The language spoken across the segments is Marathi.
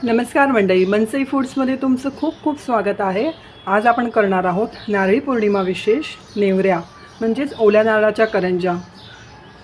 नमस्कार मंडळी, मनसई फूड्समध्ये तुमचं खूप खूप स्वागत आहे। आज आपण करणार आहोत नारळी पौर्णिमा विशेष नेवऱ्या म्हणजेच ओल्या नारळाच्या करंज्या।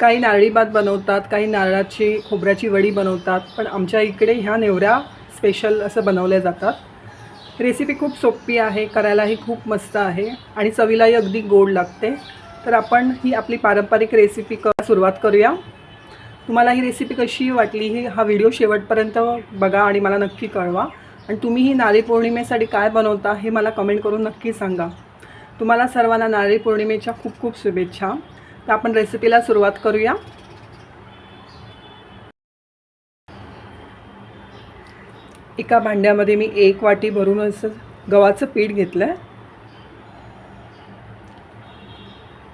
काही नारळी भात बनवतात, काही नारळाची खोबऱ्याची वडी बनवतात, पण आमच्या इकडे ह्या नेवऱ्या स्पेशल असं बनवल्या जातात। रेसिपी खूप सोपी आहे, करायलाही खूप मस्त आहे आणि चवीलाही अगदी गोड लागते। तर आपण ही आपली पारंपरिक रेसिपी सुरुवात करूया। तुम्हाला ही रेसिपी कशी वाटली ही हा व्हिडिओ शेवटपर्यंत बघा आणि मला नक्की कळवा। आणि तुम्ही ही नारळी पौर्णिमेसाठी काय बनवता हे मला कमेंट करून नक्की सांगा। तुम्हाला सर्वांना नारळी पौर्णिमेच्या खूप खूप शुभेच्छा। तर आपण रेसिपीला सुरुवात करूया। एका भांड्यामध्ये मी 1 वाटी भरून असं गव्हाचं पीठ घेतलं आहे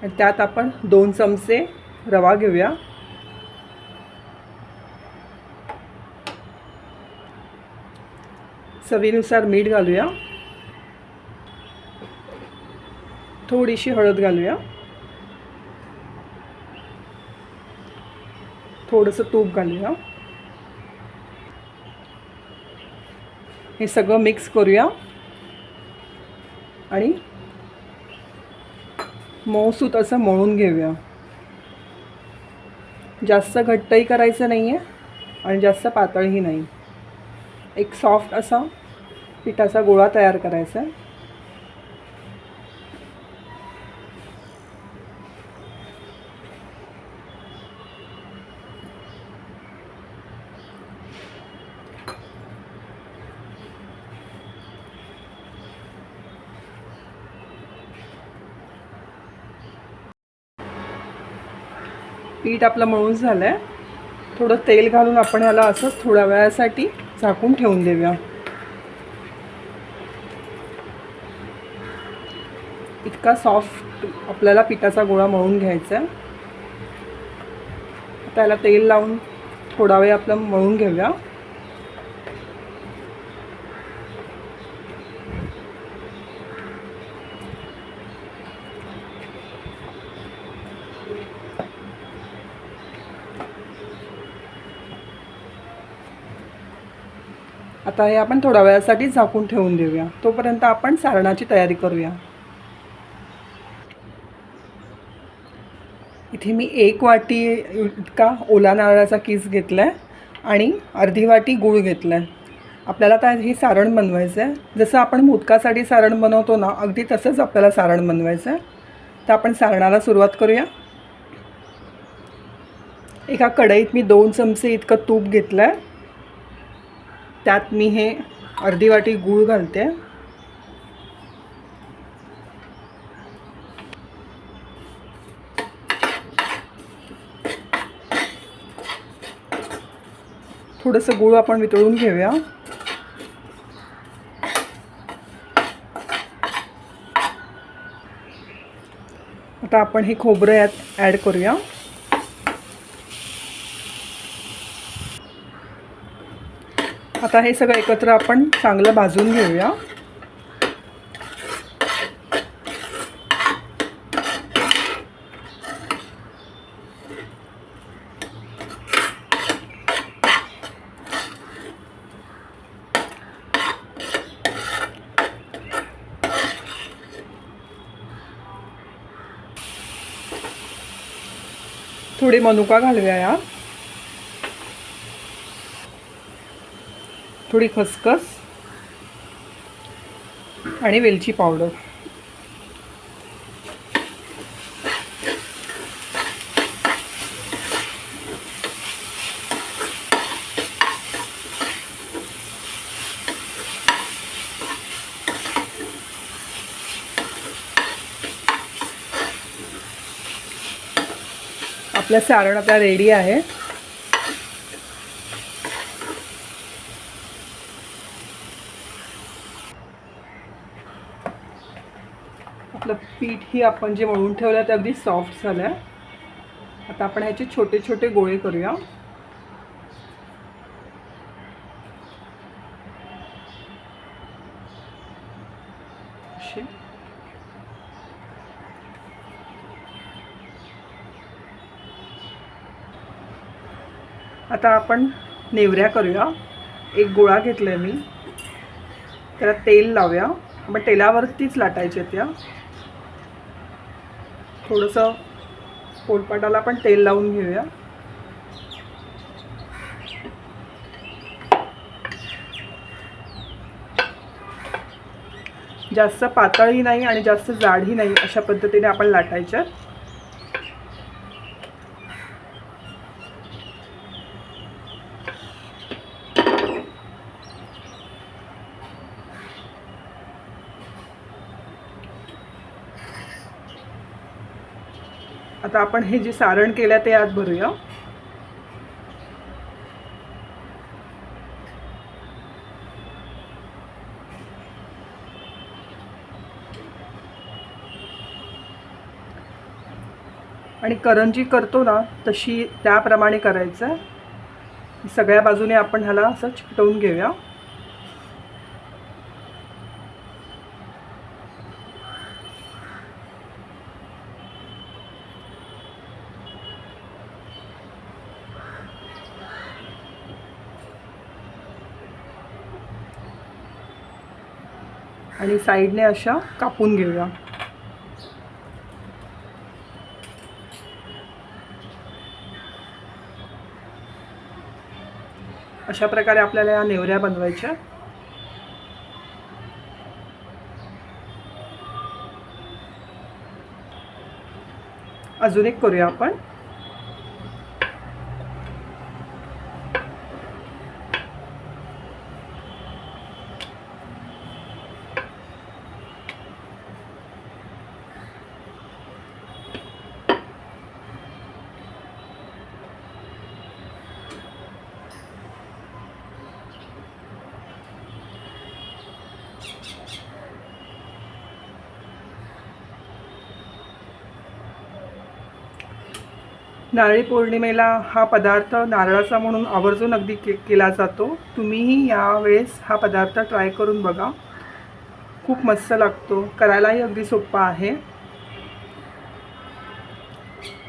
आणि त्यात आपण 2 चमचे रवा घेऊया। चवीनुसार मीठ घालूया, थोडीशी हळद घालूया, थोडंसं तूप घालूया। हे सगळं मिक्स करूया आणि मऊसूत असं मळून घेऊया। जास्त घट्टही करायचं नाही आहे आणि जास्त पातळही नाही, एक सॉफ्ट असा पिठाचा गोळा तयार करायचा आहे। पीठ आपलं मळून झालं आहे। थोडं तेल घालून आपण ह्याला असंच थोड्या वेळासाठी झाकून ठेवून देऊया। इतका सॉफ्ट आपल्याला पिठाचा गोळा मळून घ्यायचा आहे। त्याला तेल लावून थोडा वेळ आपलं मळून घेऊया। आता हे आपण थोड्या वेळासाठी झाकून ठेवून देऊया। तोपर्यंत आपण सारणाची तयारी करूया। इथे मी 1 वाटी इतका ओला नारळाचा किस घेतला आहे आणि अर्धी वाटी गूळ घेतला आहे। आपल्याला आता हे सारण बनवायचं आहे। जसं आपण मोदकासाठी सारण बनवतो ना, अगदी तसंच आपल्याला सारण बनवायचं आहे। तर आपण सारणाला सुरुवात करूया। एका कढईत मी 2 चमचे इतकं तूप घेतलं आहे, त्यात मी हे अर्धी वाटी गूळ घालते। थोडंसं गूळ आपण वितळून घेऊया। आता आपण हे खोबरं यात ॲड करूया। आता हे सगळं एकत्र आपण चांगलं भाजून घेऊया। थोडे मनुका घालूया यात, थोडी खसखस आणि वेलची पावडर। आपलं सारण आता रेडी आहे। आपलं पीठ ही आपण जे मळून ठेवलं ते अगदी सॉफ्ट झालं आहे। आता आपण ह्याचे छोटे छोटे गोळे करूया। आता आपण नेवऱ्या करूया। एक गोळा घेतलाय मी, त्याला तेल लावूया. आपण तेलावरतीच लाटायचे त्या. थोडंसं पोलपाटाला पण तेल लावून घेऊया. जास्त पातळही नाही आणि जास्त जाडही नाही, अशा पद्धतीने आपण लाटायच्या. आता आपण हे जे सारण केलं ते यात भरूया. आणि करंजी करतो ना तशी त्याप्रमाणे करायचं. सगळ्या बाजूने आपण ह्याला असं चिकटवून घेऊया. आणि साईडने अशा कापून घेऊया. अशा प्रकारे आपल्याला या नेवऱ्या बनवायच्या. अजून एक करूया आपण. नारळी पौर्णिमेला हा पदार्थ नारळाचा म्हणून आवर्जून अगदी केला जातो. तुम्हीही यावेळेस हा पदार्थ ट्राय करून बघा. खूप मस्त लागतो, करायलाही अगदी सोपा आहे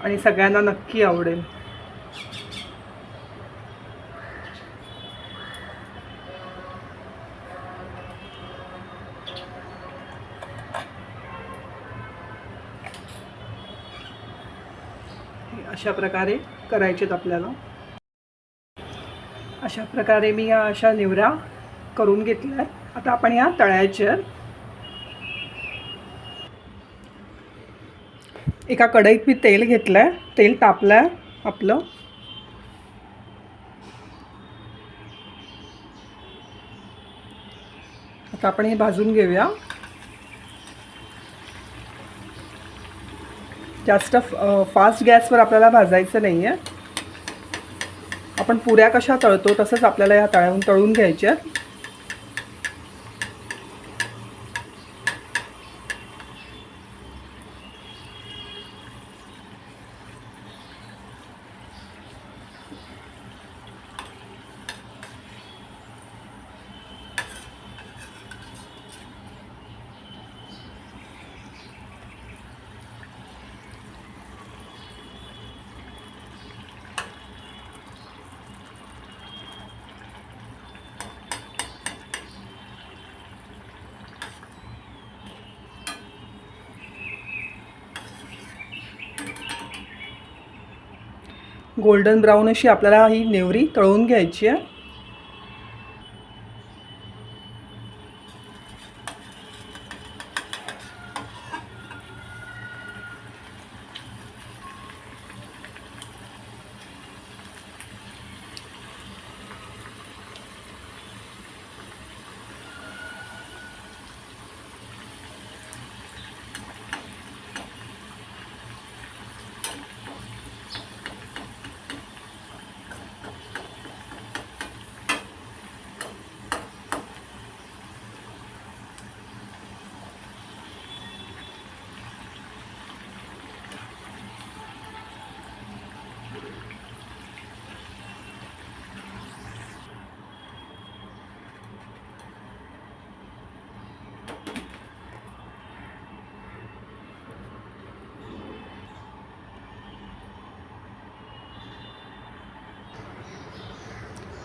आणि सगळ्यांना नक्की आवडेल. अशा प्रकारे करायचेत आपल्याला. अशा प्रकारे मी या अशा नेवऱ्या करून घेतल्या. आता आपण या तळायच्या. एका कढईत मी तेल घेतलंय, तेल तापलंय आपलं. आता आपण हे भाजून घेऊया. जास्त फास्ट गॅसवर आपल्याला भाजायचं नाही आहे. आपण पुऱ्या कशा तळतो तसंच आपल्याला या तळून घ्यायच्या. गोल्डन ब्राऊन अशी आपल्याला ही नेवरी तळून घ्यायची आहे.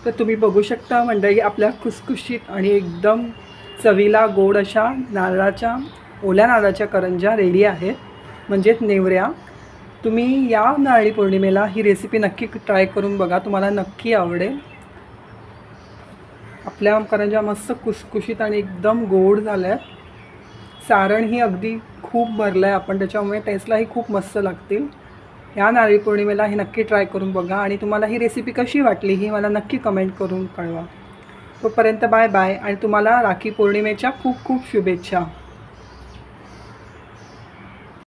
तर तुम्ही बघू शकता मंडळी, आपल्या खुसखुशीत आणि एकदम चवीला गोड अशा ओल्या नारळाच्या करंज्या रेडी आहेत, म्हणजेच नेवऱ्या. तुम्ही या नारळी पौर्णिमेला ही रेसिपी नक्की ट्राय करून बघा, तुम्हाला नक्की आवडेल. आपल्या करंज्या मस्त खुसखुशीत आणि एकदम गोड झाल्या आहेत. सारणही अगदी खूप भरलं आहे आपण, त्याच्यामुळे टेस्टलाही खूप मस्त लागतील. या नारळी पौर्णिमेला हे नक्की ट्राय करून बघा आणि तुम्हाला ही रेसिपी कशी वाटली ही मला नक्की कमेंट करून कळवा. तोपर्यंत बाय बाय आणि तुम्हाला राखी पौर्णिमेच्या खूप खूप शुभेच्छा.